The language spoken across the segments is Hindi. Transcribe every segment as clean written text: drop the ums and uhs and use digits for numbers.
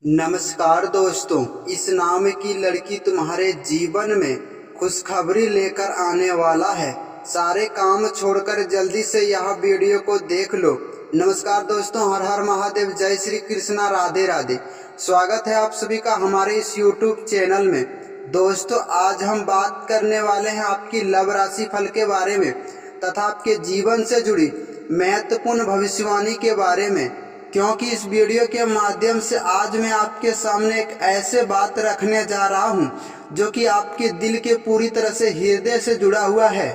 नमस्कार दोस्तों, इस नाम की लड़की तुम्हारे जीवन में खुशखबरी लेकर आने वाला है। सारे काम छोड़कर जल्दी से यह वीडियो को देख लो। नमस्कार दोस्तों, हर हर महादेव, जय श्री कृष्णा, राधे राधे। स्वागत है आप सभी का हमारे इस YouTube चैनल में। दोस्तों, आज हम बात करने वाले हैं आपकी लव राशि फल के बारे में तथा आपके जीवन से जुड़ी महत्वपूर्ण भविष्यवाणी के बारे में, क्योंकि इस वीडियो के माध्यम से आज मैं आपके सामने एक ऐसे बात रखने जा रहा हूं जो कि आपके दिल के पूरी तरह से हृदय से जुड़ा हुआ है।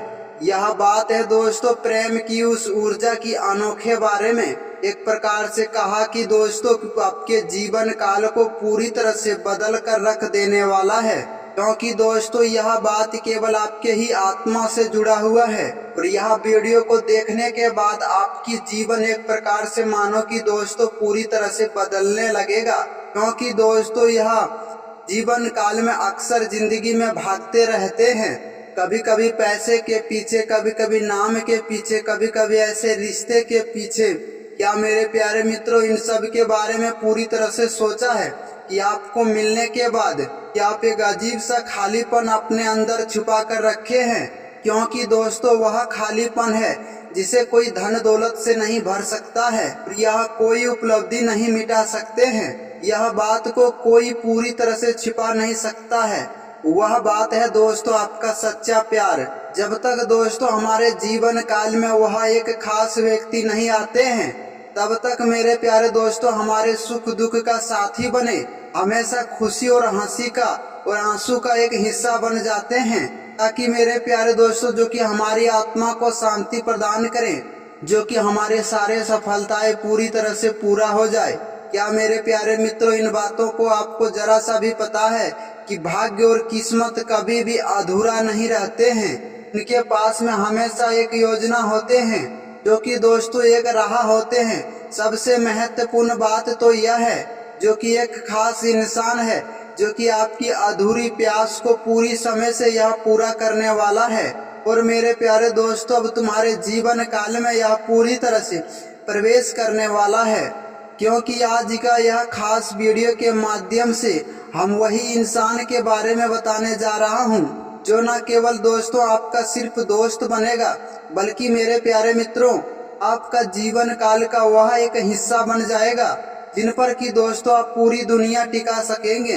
यह बात है दोस्तों प्रेम की उस ऊर्जा की अनोखे बारे में। एक प्रकार से कहा कि दोस्तों आपके जीवन काल को पूरी तरह से बदल कर रख देने वाला है, क्योंकि दोस्तों यह बात केवल आपके ही आत्मा से जुड़ा हुआ है। और यह वीडियो को देखने के बाद आपकी जीवन एक प्रकार से मानो कि दोस्तों पूरी तरह से बदलने लगेगा, क्योंकि दोस्तों यह जीवन काल में अक्सर जिंदगी में भागते रहते हैं, कभी कभी पैसे के पीछे, कभी कभी नाम के पीछे, कभी कभी ऐसे रिश्ते के पीछे। क्या मेरे प्यारे मित्रों, इन सब के बारे में पूरी तरह से सोचा है कि आपको मिलने के बाद क्या आप एक अजीब सा खालीपन अपने अंदर छुपा कर रखे हैं? क्योंकि दोस्तों वह खालीपन है जिसे कोई धन दौलत से नहीं भर सकता है, यह कोई उपलब्धि नहीं मिटा सकते हैं, यह बात को कोई पूरी तरह से छिपा नहीं सकता है। वह बात है दोस्तों आपका सच्चा प्यार। जब तक दोस्तों हमारे जीवन काल में वह एक खास व्यक्ति नहीं आते हैं, तब तक मेरे प्यारे दोस्तों हमारे सुख दुख का साथी बने, हमेशा खुशी और हंसी का और आंसू का एक हिस्सा बन जाते हैं, ताकि मेरे प्यारे दोस्तों जो कि हमारी आत्मा को शांति प्रदान करें, जो कि हमारे सारे सफलताएं पूरी तरह से पूरा हो जाए। क्या मेरे प्यारे मित्रों, इन बातों को आपको जरा सा भी पता है कि भाग्य और किस्मत कभी भी अधूरा नहीं रहते हैं? इनके पास में हमेशा एक योजना होते हैं, जो कि दोस्तों एक राह होते हैं। सबसे महत्वपूर्ण बात तो यह है जो कि एक खास इंसान है जो कि आपकी अधूरी प्यास को पूरी समय से यह पूरा करने वाला है। और मेरे प्यारे दोस्तों, अब तुम्हारे जीवन काल में यह पूरी तरह से प्रवेश करने वाला है, क्योंकि आज का यह खास वीडियो के माध्यम से हम वही इंसान के बारे में बताने जा रहा हूं जो न केवल दोस्तों आपका सिर्फ दोस्त बनेगा, बल्कि मेरे प्यारे मित्रों आपका जीवन काल का वह एक हिस्सा बन जाएगा जिन पर कि दोस्तों आप पूरी दुनिया टिका सकेंगे।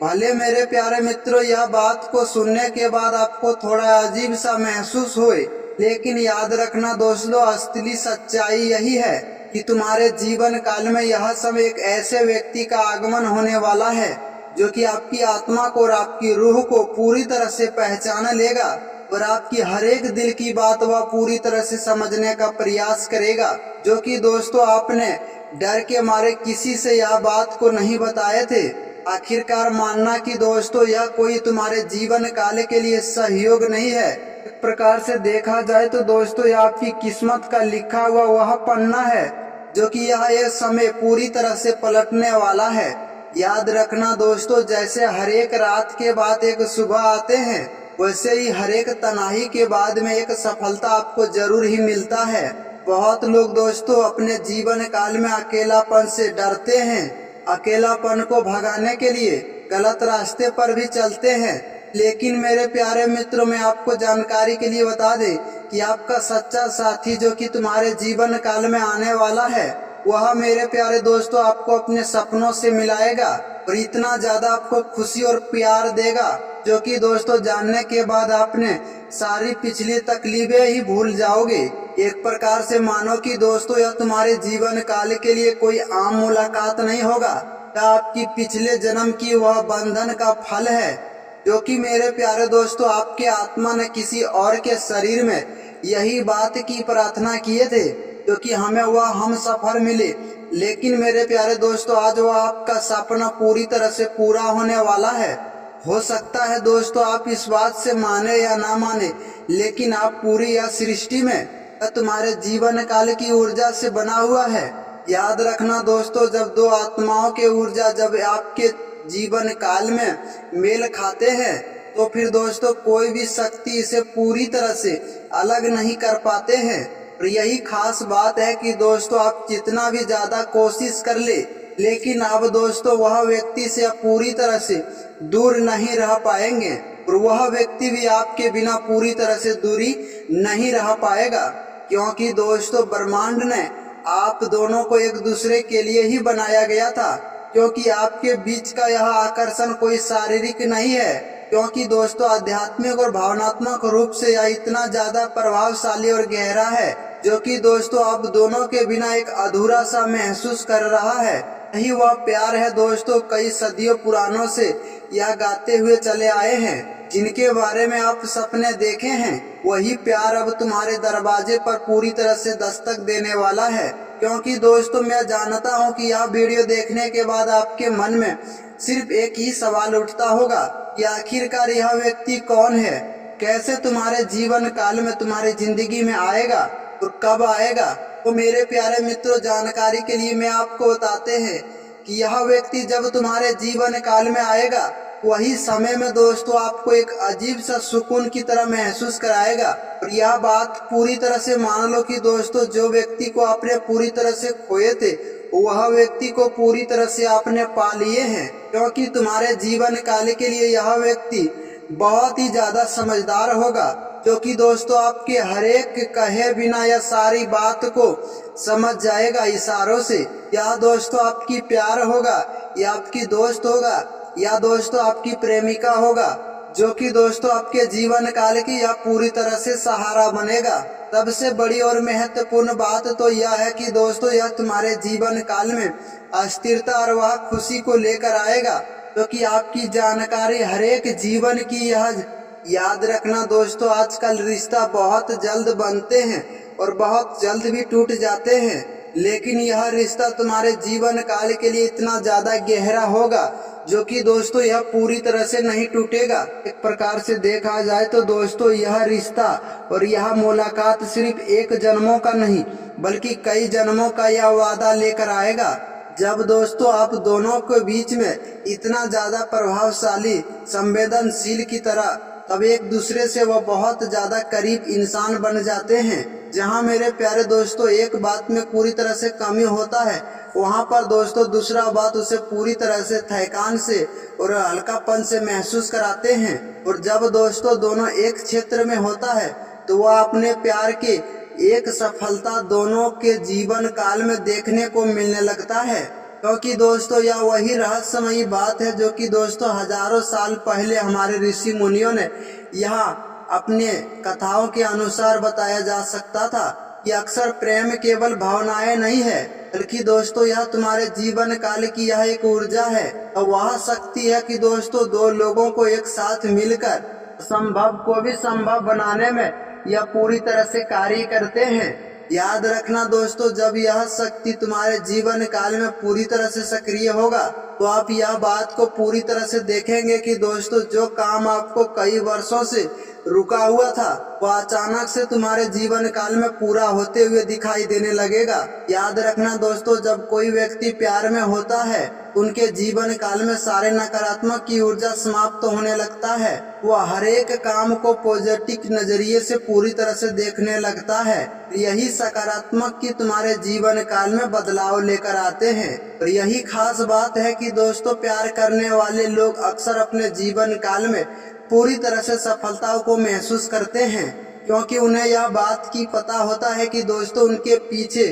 भले मेरे प्यारे मित्रों यह बात को सुनने के बाद आपको थोड़ा अजीब सा महसूस होए, लेकिन याद रखना दोस्तों असली सच्चाई यही है कि तुम्हारे जीवन काल में यह समय एक ऐसे व्यक्ति का आगमन होने वाला है जो कि आपकी आत्मा को और आपकी रूह को पूरी तरह से पहचान लेगा और आपकी हर एक दिल की बात वह पूरी तरह से समझने का प्रयास करेगा, जो कि दोस्तों आपने डर के मारे किसी से यह बात को नहीं बताए थे। आखिरकार मानना कि दोस्तों यह कोई तुम्हारे जीवन काल के लिए सहयोग नहीं है। एक प्रकार से देखा जाए तो दोस्तों यह आपकी किस्मत का लिखा हुआ वह पन्ना है जो कि यह समय पूरी तरह से पलटने वाला है। याद रखना दोस्तों, जैसे हर एक रात के बाद एक सुबह आते हैं, वैसे ही हर एक तनाही के बाद में एक सफलता आपको जरूर ही मिलता है। बहुत लोग दोस्तों अपने जीवन काल में अकेलापन से डरते हैं, अकेलापन को भगाने के लिए गलत रास्ते पर भी चलते हैं, लेकिन मेरे प्यारे मित्रों मैं आपको जानकारी के लिए बता दें कि आपका सच्चा साथी जो कि तुम्हारे जीवन काल में आने वाला है, वह मेरे प्यारे दोस्तों आपको अपने सपनों से मिलाएगा और इतना ज्यादा आपको खुशी और प्यार देगा जो कि दोस्तों जानने के बाद आपने सारी पिछली तकलीफें ही भूल जाओगे। एक प्रकार से मानो कि दोस्तों यह तुम्हारे जीवन काल के लिए कोई आम मुलाकात नहीं होगा, यह आपकी पिछले जन्म की वह बंधन का फल है, जो कि मेरे प्यारे दोस्तों आपके आत्मा ने किसी और के शरीर में यही बात की प्रार्थना किए थे जो कि हमें वह हम सफर मिले। लेकिन मेरे प्यारे दोस्तों आज वह आपका सपना पूरी तरह से पूरा होने वाला है। हो सकता है दोस्तों आप इस बात से माने या ना माने, लेकिन आप पूरी यह सृष्टि में तुम्हारे जीवन काल की ऊर्जा से बना हुआ है। याद रखना दोस्तों, जब दो आत्माओं के ऊर्जा जब आपके जीवन काल में मेल खाते हैं तो फिर दोस्तों कोई भी शक्ति इसे पूरी तरह से अलग नहीं कर पाते हैं। और यही खास बात है कि दोस्तों आप जितना भी ज्यादा कोशिश कर ले, लेकिन अब दोस्तों वह व्यक्ति से आप पूरी तरह से दूर नहीं रह पाएंगे और वह व्यक्ति भी आपके बिना पूरी तरह से दूरी नहीं रह पाएगा, क्योंकि दोस्तों ब्रह्मांड ने आप दोनों को एक दूसरे के लिए ही बनाया गया था। क्योंकि आपके बीच का यह आकर्षण कोई शारीरिक नहीं है, क्योंकि दोस्तों आध्यात्मिक और भावनात्मक रूप से यह इतना ज्यादा प्रभावशाली और गहरा है जो कि दोस्तों आप दोनों के बिना एक अधूरा सा महसूस कर रहा है। यही वह प्यार है दोस्तों, कई सदियों पुरानों से यह गाते हुए चले आए हैं, जिनके बारे में आप सपने देखे हैं। वही प्यार अब तुम्हारे दरवाजे पर पूरी तरह से दस्तक देने वाला है। क्योंकि दोस्तों मैं जानता हूं कि यह वीडियो देखने के बाद आपके मन में सिर्फ एक ही सवाल उठता होगा कि आखिरकार यह व्यक्ति कौन है, कैसे तुम्हारे जीवन काल में तुम्हारी जिंदगी में आएगा और कब आएगा। तो मेरे प्यारे मित्रों, जानकारी के लिए मैं आपको बताते हैं कि यह व्यक्ति जब तुम्हारे जीवन काल में आएगा वही समय में दोस्तों आपको एक अजीब सा सुकून की तरह महसूस कराएगा। और यह बात पूरी तरह से मान लो कि दोस्तों जो व्यक्ति को आपने पूरी तरह से खोए थे वह व्यक्ति को पूरी तरह से आपने पा लिए हैं, क्योंकि तुम्हारे जीवन काल के लिए यह व्यक्ति बहुत ही ज्यादा समझदार होगा, जो कि दोस्तों आपके हर एक कहे बिना यह सारी बात को समझ जाएगा इशारों से। या दोस्तों आपकी प्यार होगा, या आपकी दोस्त होगा, या दोस्तों आपकी प्रेमिका होगा, जो कि दोस्तों आपके जीवन काल की यह पूरी तरह से सहारा बनेगा। सबसे बड़ी और महत्वपूर्ण बात तो यह है कि दोस्तों यह तुम्हारे जीवन काल में अस्थिरता और वह खुशी को लेकर आएगा, क्योंकि आपकी जानकारी हर एक जीवन की यह याद रखना दोस्तों, आजकल रिश्ता बहुत जल्द बनते हैं और बहुत जल्द भी टूट जाते हैं, लेकिन यह रिश्ता तुम्हारे जीवन काल के लिए इतना ज्यादा गहरा होगा जो कि दोस्तों यह पूरी तरह से नहीं टूटेगा। एक प्रकार से देखा जाए तो दोस्तों यह रिश्ता और यह मुलाकात सिर्फ एक जन्मों का नहीं बल्कि कई जन्मों का यह वादा लेकर आएगा। जब दोस्तों आप दोनों के बीच में इतना ज्यादा प्रभावशाली संवेदनशील की तरह तब एक दूसरे से वह बहुत ज्यादा करीब इंसान बन जाते हैं। जहां मेरे प्यारे दोस्तों एक बात में पूरी तरह से कमी होता है, वहां पर दोस्तों दूसरा बात उसे पूरी तरह से थकान से और हल्कापन से महसूस कराते हैं। और जब दोस्तों दोनों एक क्षेत्र में होता है तो वह अपने प्यार के एक सफलता दोनों के जीवन काल में देखने को मिलने लगता है। क्योंकि दोस्तों यह वही रहस्यमयी बात है जो कि दोस्तों हजारों साल पहले हमारे ऋषि मुनियों ने यहाँ अपने कथाओं के अनुसार बताया जा सकता था कि अक्सर प्रेम केवल भावनाएं नहीं है, बल्कि दोस्तों यह तुम्हारे जीवन काल की यह एक ऊर्जा है और वह शक्ति है कि दोस्तों दो लोगों को एक साथ मिलकर संभव को भी संभव बनाने में यह पूरी तरह से कार्य करते हैं। याद रखना दोस्तों, जब यह शक्ति तुम्हारे जीवन काल में पूरी तरह से सक्रिय होगा तो आप यह बात को पूरी तरह से देखेंगे कि दोस्तों जो काम आपको कई वर्षों से रुका हुआ था वह अचानक से तुम्हारे जीवन काल में पूरा होते हुए दिखाई देने लगेगा। याद रखना दोस्तों, जब कोई व्यक्ति प्यार में होता है उनके जीवन काल में सारे नकारात्मक की ऊर्जा समाप्त होने लगता है। वह हर एक काम को पॉजिटिव नजरिए से पूरी तरह से देखने लगता है। यही सकारात्मक की तुम्हारे जीवन काल में बदलाव लेकर आते हैं। और यही खास बात है कि दोस्तों प्यार करने वाले लोग अक्सर अपने जीवन काल में पूरी तरह से सफलताओं को महसूस करते हैं, क्योंकि उन्हें यह बात की पता होता है कि दोस्तों उनके पीछे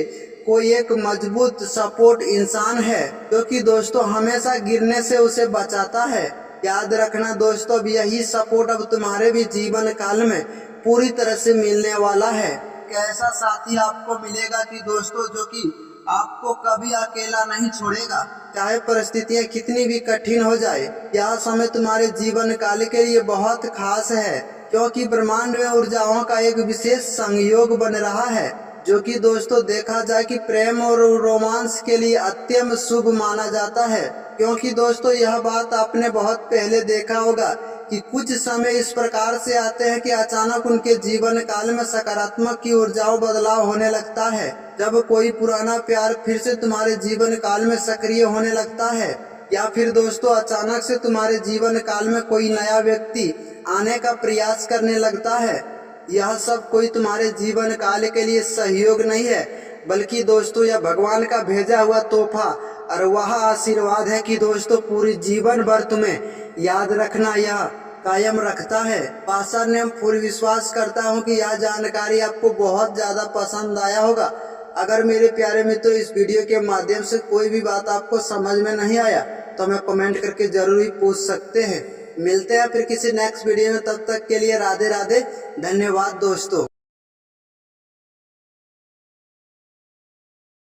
कोई एक मजबूत सपोर्ट इंसान है जो कि दोस्तों हमेशा गिरने से उसे बचाता है। याद रखना दोस्तों, यही सपोर्ट अब तुम्हारे भी जीवन काल में पूरी तरह से मिलने वाला है। कैसा साथी आपको मिलेगा कि दोस्तों जो कि आपको कभी अकेला नहीं छोड़ेगा, चाहे परिस्थितियां कितनी भी कठिन हो जाए। यह समय तुम्हारे जीवन काल के लिए बहुत खास है, क्योंकि ब्रह्मांड में ऊर्जाओं का एक विशेष संयोग बन रहा है जो कि दोस्तों देखा जाए कि प्रेम और रोमांस के लिए अत्यंत शुभ माना जाता है। क्योंकि दोस्तों यह बात आपने बहुत पहले देखा होगा कि कुछ समय इस प्रकार से आते हैं कि अचानक उनके जीवन काल में सकारात्मक की ऊर्जाओं बदलाव होने लगता है। जब कोई पुराना प्यार फिर से तुम्हारे जीवन काल में सक्रिय होने लगता है, या फिर दोस्तों अचानक से तुम्हारे जीवन काल में कोई नया व्यक्ति आने का प्रयास करने लगता है, यह सब कोई तुम्हारे जीवन काल के लिए सहयोग नहीं है, बल्कि दोस्तों यह भगवान का भेजा हुआ तोहफा और वह आशीर्वाद है कि दोस्तों पूरी जीवन भर तुम्हें याद रखना यह कायम रखता है। आशा ने पूरी विश्वास करता हूं कि यह जानकारी आपको बहुत ज़्यादा पसंद आया होगा। अगर मेरे प्यारे मित्रों इस वीडियो के माध्यम से कोई भी बात आपको समझ में नहीं आया तो हमें कमेंट करके जरूर ही पूछ सकते हैं। मिलते हैं फिर किसी नेक्स्ट वीडियो में, तब तक के लिए राधे राधे, धन्यवाद दोस्तों।